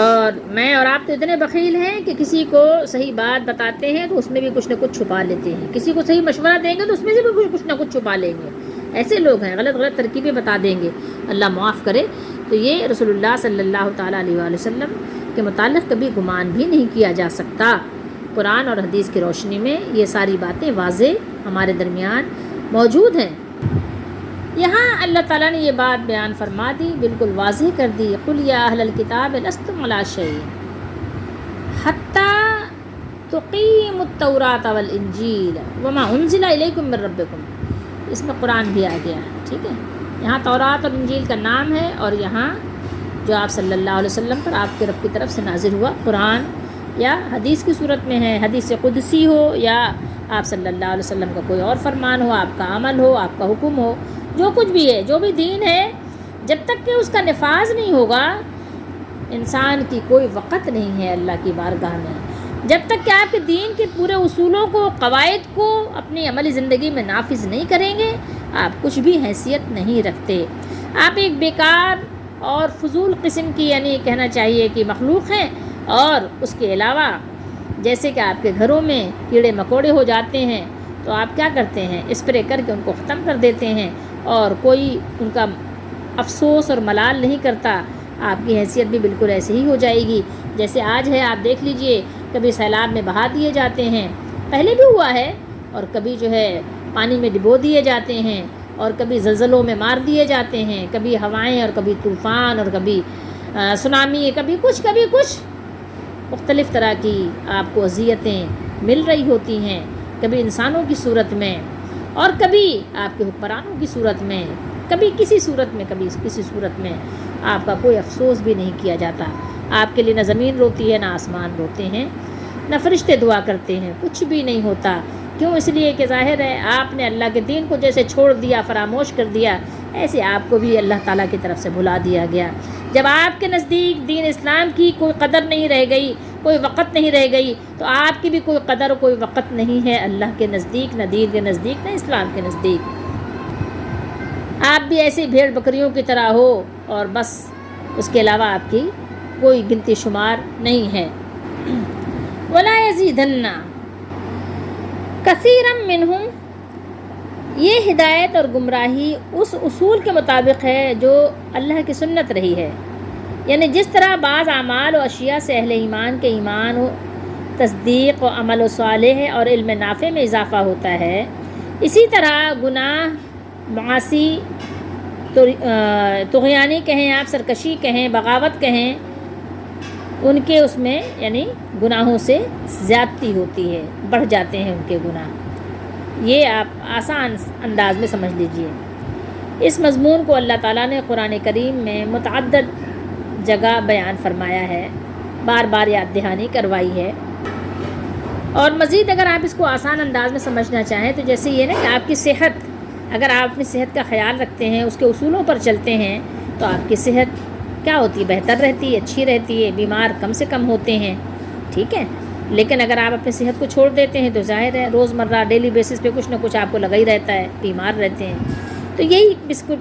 اور میں اور آپ تو اتنے بخیل ہیں کہ کسی کو صحیح بات بتاتے ہیں تو اس میں بھی کچھ نہ کچھ چھپا لیتے ہیں، کسی کو صحیح مشورہ دیں گے تو اس میں سے بھی کچھ نہ کچھ چھپا لیں گے، ایسے لوگ ہیں، غلط ترکیبیں بتا دیں گے، اللہ معاف کرے۔ تو یہ رسول اللہ صلی اللہ تعالیٰ علیہ وآلہ وسلم کے متعلق کبھی گمان بھی نہیں کیا جا سکتا۔ قرآن اور حدیث کی روشنی میں یہ ساری باتیں واضح ہمارے درمیان موجود ہیں۔ یہاں اللہ تعالیٰ نے یہ بات بیان فرما دی، بالکل واضح کر دی، قُلْ يَا أَهْلَ الْكِتَابِ لَسْتُمْ عَلَىٰ شَيْءٍ حَتَّىٰ تُقِیمُوا التَّوْرَاةَ وَالْإِنْجِیلَ وَمَا أُنزِلَ إِلَیْکُم مِّن رَبِّکُم۔ اس میں قرآن بھی آ گیا ہے، ٹھیک ہے۔ یہاں تورات اور انجیل کا نام ہے، اور یہاں جو آپ صلی اللہ علیہ وسلم پر آپ کے رب کی طرف سے نازل ہوا قرآن یا حدیث کی صورت میں ہے، حدیث قدسی ہو یا آپ صلی اللہ علیہ وسلم کا کوئی اور فرمان ہو، آپ کا عمل ہو، آپ کا حکم ہو، جو کچھ بھی ہے، جو بھی دین ہے، جب تک کہ اس کا نفاذ نہیں ہوگا انسان کی کوئی وقت نہیں ہے اللہ کی بارگاہ میں۔ جب تک کہ آپ کے دین کے پورے اصولوں کو، قواعد کو اپنی عملی زندگی میں نافذ نہیں کریں گے، آپ کچھ بھی حیثیت نہیں رکھتے، آپ ایک بیکار اور فضول قسم کی، یعنی کہنا چاہیے کہ مخلوق ہیں۔ اور اس کے علاوہ جیسے کہ آپ کے گھروں میں کیڑے مکوڑے ہو جاتے ہیں تو آپ کیا کرتے ہیں؟ اسپرے کر کے ان کو ختم کر دیتے ہیں، اور کوئی ان کا افسوس اور ملال نہیں کرتا۔ آپ کی حیثیت بھی بالکل ایسے ہی ہو جائے گی جیسے آج ہے۔ آپ دیکھ لیجئے، کبھی سیلاب میں بہا دیے جاتے ہیں، پہلے بھی ہوا ہے، اور کبھی جو ہے پانی میں ڈبو دیے جاتے ہیں، اور کبھی زلزلوں میں مار دیے جاتے ہیں، کبھی ہوائیں اور کبھی طوفان اور کبھی سونامی، کبھی کچھ مختلف طرح کی آپ کو اذیتیں مل رہی ہوتی ہیں، کبھی انسانوں کی صورت میں اور کبھی آپ کے حکمرانوں کی صورت میں، کبھی کسی صورت میں، کبھی کسی صورت میں آپ کا کوئی افسوس بھی نہیں کیا جاتا۔ آپ کے لیے نہ زمین روتی ہے، نہ آسمان روتے ہیں، نہ فرشتے دعا کرتے ہیں، کچھ بھی نہیں ہوتا۔ کیوں؟ اس لیے کہ ظاہر ہے آپ نے اللہ کے دین کو جیسے چھوڑ دیا، فراموش کر دیا، ایسے آپ کو بھی اللہ تعالیٰ کی طرف سے بھلا دیا گیا۔ جب آپ کے نزدیک دین اسلام کی کوئی قدر نہیں رہ گئی، کوئی وقت نہیں رہ گئی، تو آپ کی بھی کوئی قدر، کوئی وقت نہیں ہے اللہ کے نزدیک، نہ دین کے نزدیک، نہ اسلام کے نزدیک۔ آپ بھی ایسے بھیڑ بکریوں کی طرح ہو، اور بس اس کے علاوہ آپ کی کوئی گنتی شمار نہیں ہے۔ وَلَا يَزِيدَنَّ كَثِيرًا مِّنْهُمْ، یہ ہدایت اور گمراہی اس اصول کے مطابق ہے جو اللہ کی سنت رہی ہے، یعنی جس طرح بعض اعمال و اشیاء سے اہل ایمان کے ایمان و تصدیق و عمل و صالح اور علم نافع میں اضافہ ہوتا ہے، اسی طرح گناہ، معاصی، طغیانی کہیں آپ، سرکشی کہیں، بغاوت کہیں، ان کے اس میں یعنی گناہوں سے زیادتی ہوتی ہے، بڑھ جاتے ہیں ان کے گناہ۔ یہ آپ آسان انداز میں سمجھ لیجئے۔ اس مضمون کو اللہ تعالیٰ نے قرآن کریم میں متعدد جگہ بیان فرمایا ہے، بار بار یاد دہانی کروائی ہے۔ اور مزید اگر آپ اس کو آسان انداز میں سمجھنا چاہیں تو جیسے یہ نا کہ آپ کی صحت، اگر آپ اپنی صحت کا خیال رکھتے ہیں، اس کے اصولوں پر چلتے ہیں، تو آپ کی صحت کیا ہوتی ہے؟ بہتر رہتی ہے، اچھی رہتی ہے، بیمار کم سے کم ہوتے ہیں، ٹھیک ہے۔ لیکن اگر آپ اپنی صحت کو چھوڑ دیتے ہیں تو ظاہر ہے روزمرہ ڈیلی بیسس پہ کچھ نہ کچھ آپ کو لگا ہی رہتا ہے، بیمار رہتے ہیں۔ تو یہی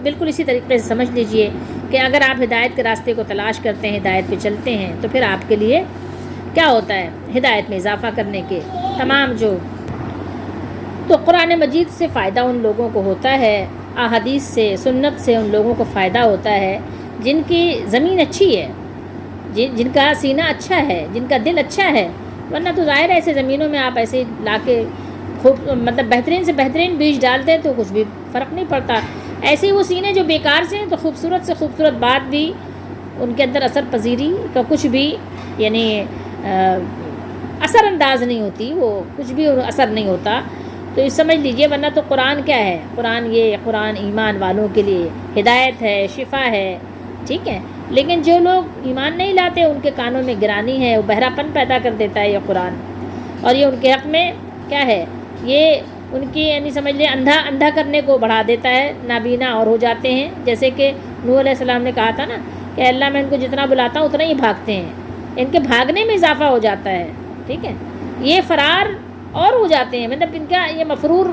بالکل اسی طریقے سے سمجھ لیجئے کہ اگر آپ ہدایت کے راستے کو تلاش کرتے ہیں، ہدایت پہ چلتے ہیں، تو پھر آپ کے لیے کیا ہوتا ہے؟ ہدایت میں اضافہ کرنے کے تمام تو قرآن مجید سے فائدہ ان لوگوں کو ہوتا ہے، احادیث سے، سنت سے ان لوگوں کو فائدہ ہوتا ہے جن کی زمین اچھی ہے، جن کا سینہ اچھا ہے، جن کا دل اچھا ہے۔ ورنہ تو ظاہر ہے ایسے زمینوں میں آپ ایسے لا کے خوب مطلب بہترین سے بہترین بیج ڈال دیں تو کچھ بھی فرق نہیں پڑتا۔ ایسے ہی وہ سینے جو بیکار سے ہیں تو خوبصورت سے خوبصورت بات بھی ان کے اندر اثر پذیری کا کچھ بھی یعنی اثر انداز نہیں ہوتی، وہ کچھ بھی اثر نہیں ہوتا۔ تو یہ سمجھ لیجئے، ورنہ تو قرآن کیا ہے؟ قرآن ایمان والوں کے لیے ہدایت ہے، شفا ہے، ٹھیک ہے۔ لیکن جو لوگ ایمان نہیں لاتے ان کے کانوں میں گرانی ہے، وہ بہراپن پیدا کر دیتا ہے یہ قرآن، اور یہ ان کے حق میں کیا ہے؟ یہ ان کی یعنی سمجھ لیں اندھا کرنے کو بڑھا دیتا ہے، نابینا اور ہو جاتے ہیں۔ جیسے کہ نوح علیہ السلام نے کہا تھا نا کہ اللہ میں ان کو جتنا بلاتا ہوں اتنا ہی بھاگتے ہیں، ان کے بھاگنے میں اضافہ ہو جاتا ہے، ٹھیک ہے۔ یہ فرار اور ہو جاتے ہیں، مطلب ان کا یہ مفرور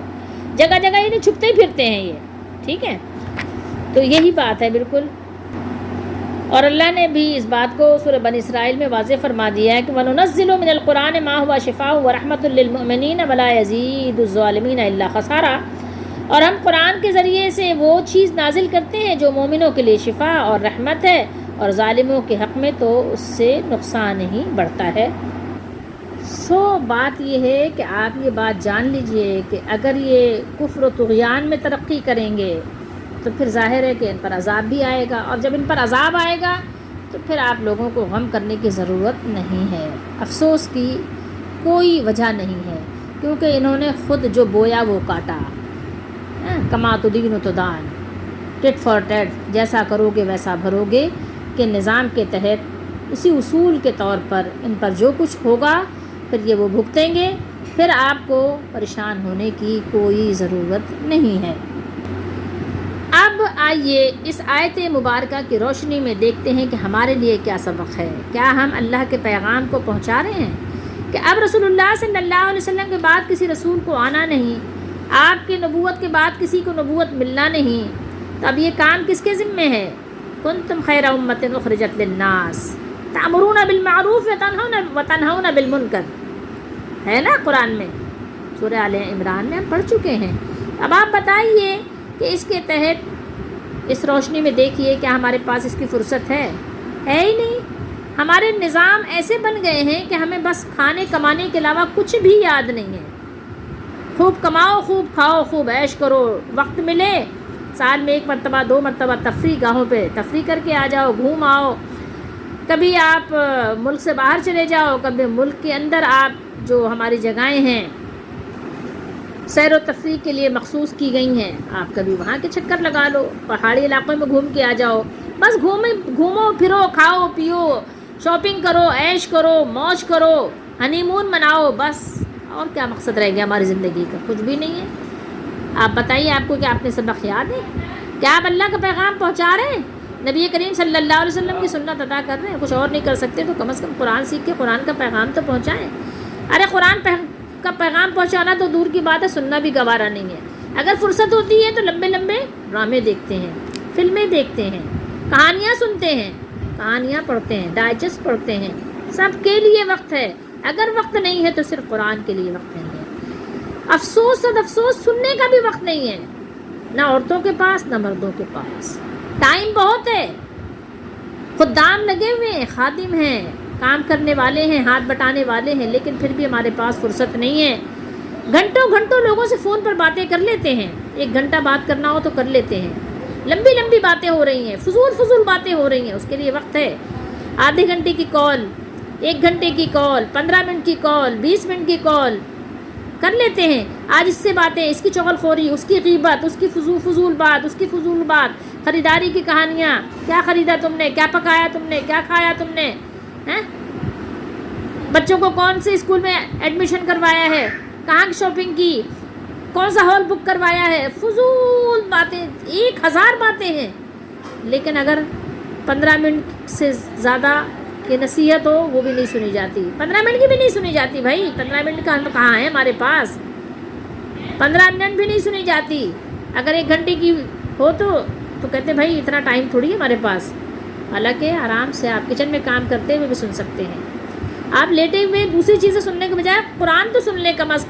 جگہ جگہ یہ نہیں چھپتے ہی پھرتے ہیں یہ، ٹھیک ہے۔ تو یہی بات ہے بالکل۔ اور اللہ نے بھی اس بات کو سورہ بنی اسرائیل میں واضح فرما دیا ہے کہ وَنُنَزِّلُ مِنَ الْقُرْآنِ مَا هُوَ شِفَاءٌ وَرَحْمَةٌ لِّلْمُؤْمِنِينَ وَلَا يَزِيدُ الظَّالِمِينَ إِلَّا خَسَارًا، اور ہم قرآن کے ذریعے سے وہ چیز نازل کرتے ہیں جو مومنوں کے لیے شفا اور رحمت ہے، اور ظالموں کے حق میں تو اس سے نقصان ہی بڑھتا ہے۔ بات یہ ہے کہ آپ یہ بات جان لیجئے کہ اگر یہ کفر و طغیان میں ترقی کریں گے تو پھر ظاہر ہے کہ ان پر عذاب بھی آئے گا، اور جب ان پر عذاب آئے گا تو پھر آپ لوگوں کو غم کرنے کی ضرورت نہیں ہے، افسوس کی کوئی وجہ نہیں ہے، کیونکہ انہوں نے خود جو بویا وہ کاٹا۔ کما تدین تدان، ٹٹ فار ٹٹ، جیسا کرو گے ویسا بھرو گے، کہ نظام کے تحت اسی اصول کے طور پر ان پر جو کچھ ہوگا پھر یہ وہ بھگتیں گے، پھر آپ کو پریشان ہونے کی کوئی ضرورت نہیں ہے۔ اب آئیے اس آیت مبارکہ کی روشنی میں دیکھتے ہیں کہ ہمارے لیے کیا سبق ہے۔ کیا ہم اللہ کے پیغام کو پہنچا رہے ہیں کہ اب رسول اللہ صلی اللہ علیہ وسلم کے بعد کسی رسول کو آنا نہیں، آپ کی نبوت کے بعد کسی کو نبوت ملنا نہیں، تو اب یہ کام کس کے ذمے ہے؟ کنتم خیر امۃ اخرجت للناس تأمرون بالمعروف وتنہون بالمنکر، ہے نا قرآن میں، سورہ آل عمران میں ہم پڑھ چکے ہیں۔ اب آپ بتائیے کہ اس کے تحت اس روشنی میں دیکھیے کیا ہمارے پاس اس کی فرصت ہے ہی نہیں۔ ہمارے نظام ایسے بن گئے ہیں کہ ہمیں بس کھانے کمانے کے علاوہ کچھ بھی یاد نہیں ہے۔ خوب کماؤ، خوب کھاؤ، خوب عیش کرو، وقت ملے سال میں 1 مرتبہ 2 مرتبہ تفریح گاہوں پہ تفریح کر کے آ جاؤ، گھوم آؤ، کبھی آپ ملک سے باہر چلے جاؤ، کبھی ملک کے اندر آپ جو ہماری جگہیں ہیں سیر و تفریح کے لیے مخصوص کی گئی ہیں، آپ کبھی وہاں کے چکر لگا لو، پہاڑی علاقوں میں گھوم کے آ جاؤ، بس گھومو پھرو، کھاؤ پیو، شاپنگ کرو، عیش کرو، موج کرو، ہنی مون مناؤ، بس اور کیا مقصد رہ گیا ہماری زندگی کا؟ کچھ بھی نہیں ہے۔ آپ بتائیے آپ کو کیا اپنے سبق یاد ہے؟ کیا آپ اللہ کا پیغام پہنچا رہے ہیں؟ نبی کریم صلی اللہ علیہ وسلم کی سنت ادا کر رہے ہیں؟ کچھ اور نہیں کر سکتے تو کم از کم قرآن سیکھ کے قرآن کا پیغام تو پہنچائیں۔ ارے قرآن کا پیغام پہنچانا تو دور کی بات ہے، سننا بھی گوارا نہیں ہے۔ اگر فرصت ہوتی ہے تو لمبے لمبے ڈرامے دیکھتے ہیں، فلمیں دیکھتے ہیں، کہانیاں سنتے ہیں، کہانیاں پڑھتے ہیں، ڈائجسٹ پڑھتے ہیں، سب کے لیے وقت ہے. اگر وقت نہیں ہے تو صرف قرآن کے لیے وقت نہیں ہے. افسوس سننے کا بھی وقت نہیں ہے، نہ عورتوں کے پاس نہ مردوں کے پاس. ٹائم بہت ہے، خدام لگے ہوئے ہیں، خادم ہیں، کام کرنے والے ہیں، ہاتھ بٹانے والے ہیں، لیکن پھر بھی ہمارے پاس فرصت نہیں ہے. گھنٹوں گھنٹوں لوگوں سے فون پر باتیں کر لیتے ہیں، 1 گھنٹہ بات کرنا ہو تو کر لیتے ہیں، لمبی لمبی باتیں ہو رہی ہیں، فضول باتیں ہو رہی ہیں. اس کے لیے وقت ہے. آدھے گھنٹے کی کال، 1 گھنٹے کی کال، 15 منٹ کی کال، 20 منٹ کی کال کر لیتے ہیں. آج اس سے باتیں، اس کی چغل خوری، اس کی غیبت، اس کی فضول بات، خریداری کی کہانیاں، کیا خریدا تم نے، کیا پکایا تم نے، کیا کھایا تم نے، بچوں کو کون سے اسکول میں ایڈمیشن کروایا ہے، کہاں کی شاپنگ کی، کون سا ہال بک کروایا ہے. فضول باتیں، 1000 باتیں ہیں. لیکن اگر 15 منٹ سے زیادہ کی نصیحت ہو وہ بھی نہیں سنی جاتی. 15 منٹ کی بھی نہیں سنی جاتی بھائی. 15 منٹ کا کہاں ہے ہمارے پاس، 15 منٹ بھی نہیں سنی جاتی. اگر 1 گھنٹے کی ہو تو کہتے ہیں بھائی اتنا ٹائم تھوڑی ہے ہمارے پاس. حالانکہ آرام سے آپ کچن میں کام کرتے ہوئے بھی سن سکتے ہیں. آپ لیٹے ہوئے دوسری چیزیں سننے کے بجائے قرآن تو سن لیں. کم از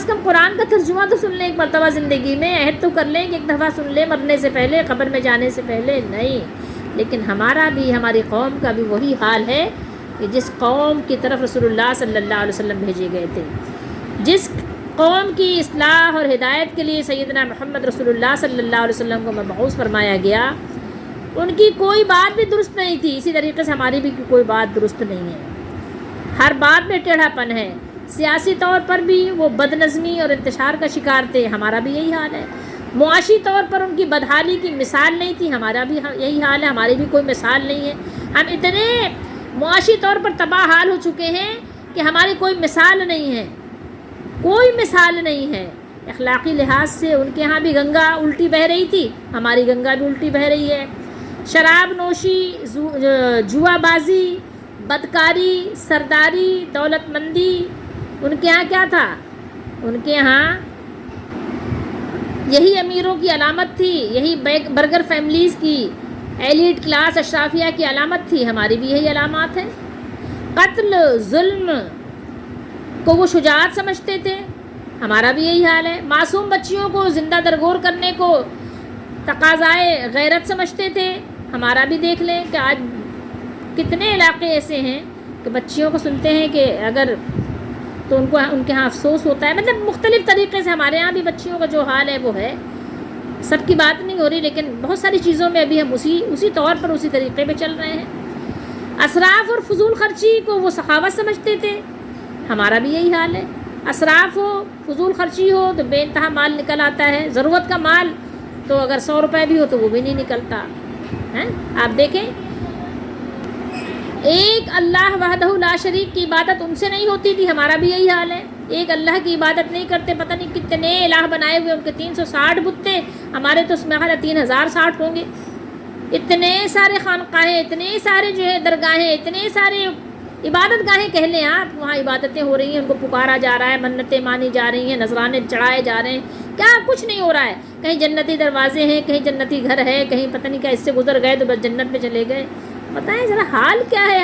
کم قرآن کا ترجمہ تو سن لیں ایک مرتبہ زندگی میں. عہد تو کر لیں کہ 1 دفعہ سن لیں، مرنے سے پہلے، قبر میں جانے سے پہلے. نہیں، لیکن ہمارا بھی، ہماری قوم کا بھی وہی حال ہے کہ جس قوم کی طرف رسول اللہ صلی اللہ علیہ وسلم بھیجے گئے تھے، جس قوم کی اصلاح اور ہدایت کے لیے سیدنا محمد رسول اللہ صلی اللہ علیہ وسلم کو مبعوث فرمایا گیا، ان کی کوئی بات بھی درست نہیں تھی. اسی طریقے سے ہماری بھی کوئی بات درست نہیں ہے. ہر بات میں ٹیڑھا پن ہے. سیاسی طور پر بھی وہ بدنظمی اور انتشار کا شکار تھے، ہمارا بھی یہی حال ہے. معاشی طور پر ان کی بدحالی کی مثال نہیں تھی، ہمارا بھی یہی حال ہے. ہماری بھی کوئی مثال نہیں ہے. ہم اتنے معاشی طور پر تباہ حال ہو چکے ہیں کہ ہماری کوئی مثال نہیں ہے، کوئی مثال نہیں ہے. اخلاقی لحاظ سے ان کے ہاں بھی گنگا الٹی بہہ رہی تھی، ہماری گنگا بھی الٹی بہہ رہی ہے. شراب نوشی، جوا بازی، بدکاری، سرداری، دولت مندی، ان کے ہاں کیا تھا؟ ان کے ہاں یہی امیروں کی علامت تھی، یہی برگر فیملیز کی، ایلیٹ کلاس اشرافیہ کی علامت تھی. ہماری بھی یہی علامات ہیں. قتل، ظلم کو وہ شجاعت سمجھتے تھے، ہمارا بھی یہی حال ہے. معصوم بچیوں کو زندہ درگور کرنے کو تقاضائے غیرت سمجھتے تھے، ہمارا بھی دیکھ لیں کہ آج کتنے علاقے ایسے ہیں کہ بچیوں کو سنتے ہیں کہ اگر تو ان کے ہاں افسوس ہوتا ہے. مطلب مختلف طریقے سے ہمارے ہاں بھی بچیوں کا جو حال ہے وہ ہے. سب کی بات نہیں ہو رہی، لیکن بہت ساری چیزوں میں ابھی ہم اسی طور پر اسی طریقے پہ چل رہے ہیں. اسراف اور فضول خرچی کو وہ سخاوت سمجھتے تھے، ہمارا بھی یہی حال ہے. اسراف ہو، فضول خرچی ہو تو بے انتہا مال نکل آتا ہے. ضرورت کا مال تو اگر 100 روپے بھی ہو تو وہ بھی نہیں نکلتا ہے. آپ دیکھیں، ایک اللہ وحدہ لا شریک کی عبادت ان سے نہیں ہوتی تھی، ہمارا بھی یہی حال ہے. ایک اللہ کی عبادت نہیں کرتے، پتہ نہیں کتنے الہ بنائے ہوئے، ان کے 360 بت تھے، ہمارے تو اس میں 3060 ہوں گے. اتنے سارے خانقاہیں، اتنے سارے جو ہے درگاہیں، اتنے سارے عبادت گاہیں کہہ لیں آپ، وہاں عبادتیں ہو رہی ہیں، ان کو پکارا جا رہا ہے، منتیں مانی جا رہی ہیں، نذرانے چڑھائے جا رہے ہیں. کیا کچھ نہیں ہو رہا ہے. کہیں جنتی دروازے ہیں، کہیں جنتی گھر ہے، کہیں پتہ نہیں کیا اس سے گزر گئے تو بس جنت میں چلے گئے. بتائیں ذرا حال کیا ہے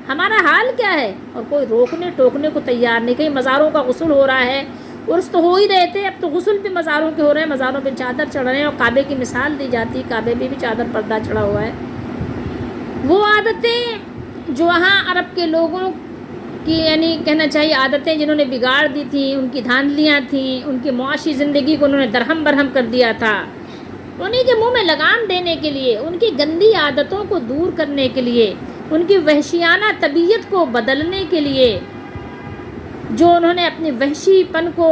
ہمارا حال کیا ہے. اور کوئی روکنے ٹوکنے کو تیار نہیں. کہیں مزاروں کا غسل ہو رہا ہے، عرس تو ہو ہی رہے تھے، اب تو غسل بھی مزاروں کے ہو رہے ہیں، مزاروں پہ چادر چڑھ رہے ہیں، اور کعبے کی مثال دی جاتی ہے، کعبے پہ بھی چادر پردہ چڑھا ہوا ہے. وہ عادتیں جو وہاں عرب کے لوگوں کی، یعنی کہنا چاہیے عادتیں جنہوں نے بگاڑ دی تھیں، ان کی دھاندلیاں تھیں، ان کی معاشی زندگی کو انہوں نے درہم برہم کر دیا تھا. انہیں کے منہ میں لگام دینے کے لیے، ان کی گندی عادتوں کو دور کرنے کے لیے، ان کی وحشیانہ طبیعت کو بدلنے کے لیے، جو انہوں نے اپنی وحشی پن کو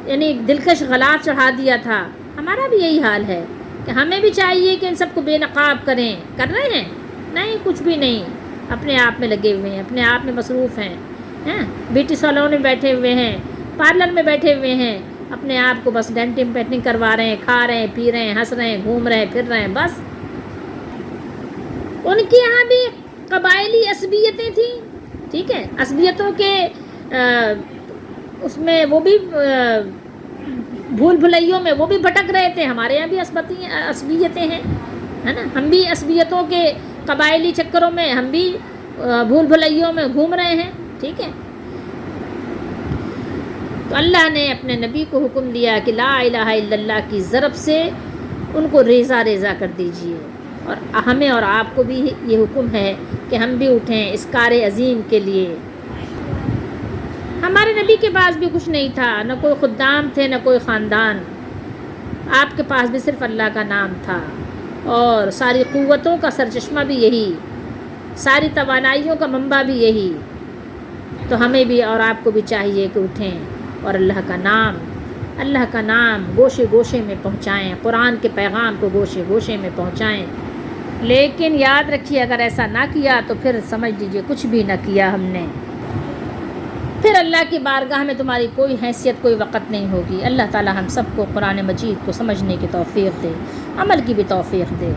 یعنی دلکش غلاف چڑھا دیا تھا، ہمارا بھی یہی حال ہے کہ ہمیں بھی چاہیے کہ ان سب کو بے نقاب کریں. کر رہے ہیں؟ نہیں، کچھ بھی نہیں. اپنے آپ میں لگے ہوئے ہیں، اپنے آپ میں مصروف ہیں، بیوٹی سالون میں بیٹھے ہوئے ہیں، پارلر میں بیٹھے ہوئے ہیں، اپنے آپ کو بس ڈینٹنگ پینٹنگ کروا رہے ہیں، کھا رہے ہیں، پی رہے ہیں، ہنس رہے ہیں، گھوم رہے ہیں، پھر رہے ہیں، بس. ان کے یہاں بھی قبائلی عصبیتیں تھیں، ٹھیک ہے، عصبیتوں کے اس میں وہ بھی بھول بھلائیوں میں وہ بھی بھٹک رہے تھے. ہمارے یہاں بھی عصبیتیں ہیں. ہے نا. ہم بھی عصبیتوں کے قبائلی چکروں میں، ہم بھی بھول بھلائیوں میں گھوم رہے ہیں. ٹھیک ہے. تو اللہ نے اپنے نبی کو حکم دیا کہ لا الہ الا اللہ کی ضرب سے ان کو ریزہ ریزہ کر دیجئے. اور ہمیں اور آپ کو بھی یہ حکم ہے کہ ہم بھی اٹھیں اس کار عظیم کے لیے. ہمارے نبی کے پاس بھی کچھ نہیں تھا، نہ کوئی خدام تھے، نہ کوئی خاندان. آپ کے پاس بھی صرف اللہ کا نام تھا، اور ساری قوتوں کا سرچشمہ بھی یہی، ساری توانائیوں کا منبع بھی یہی. تو ہمیں بھی اور آپ کو بھی چاہیے کہ اٹھیں اور اللہ کا نام گوشے گوشے میں پہنچائیں، قرآن کے پیغام کو گوشے گوشے میں پہنچائیں. لیکن یاد رکھیے اگر ایسا نہ کیا تو پھر سمجھ لیجیے کچھ بھی نہ کیا ہم نے. پھر اللہ کی بارگاہ میں تمہاری کوئی حیثیت، کوئی وقت نہیں ہوگی. اللہ تعالی ہم سب کو قرآن مجید کو سمجھنے کی توفیق دے، عمل کی بھی توفیق دے.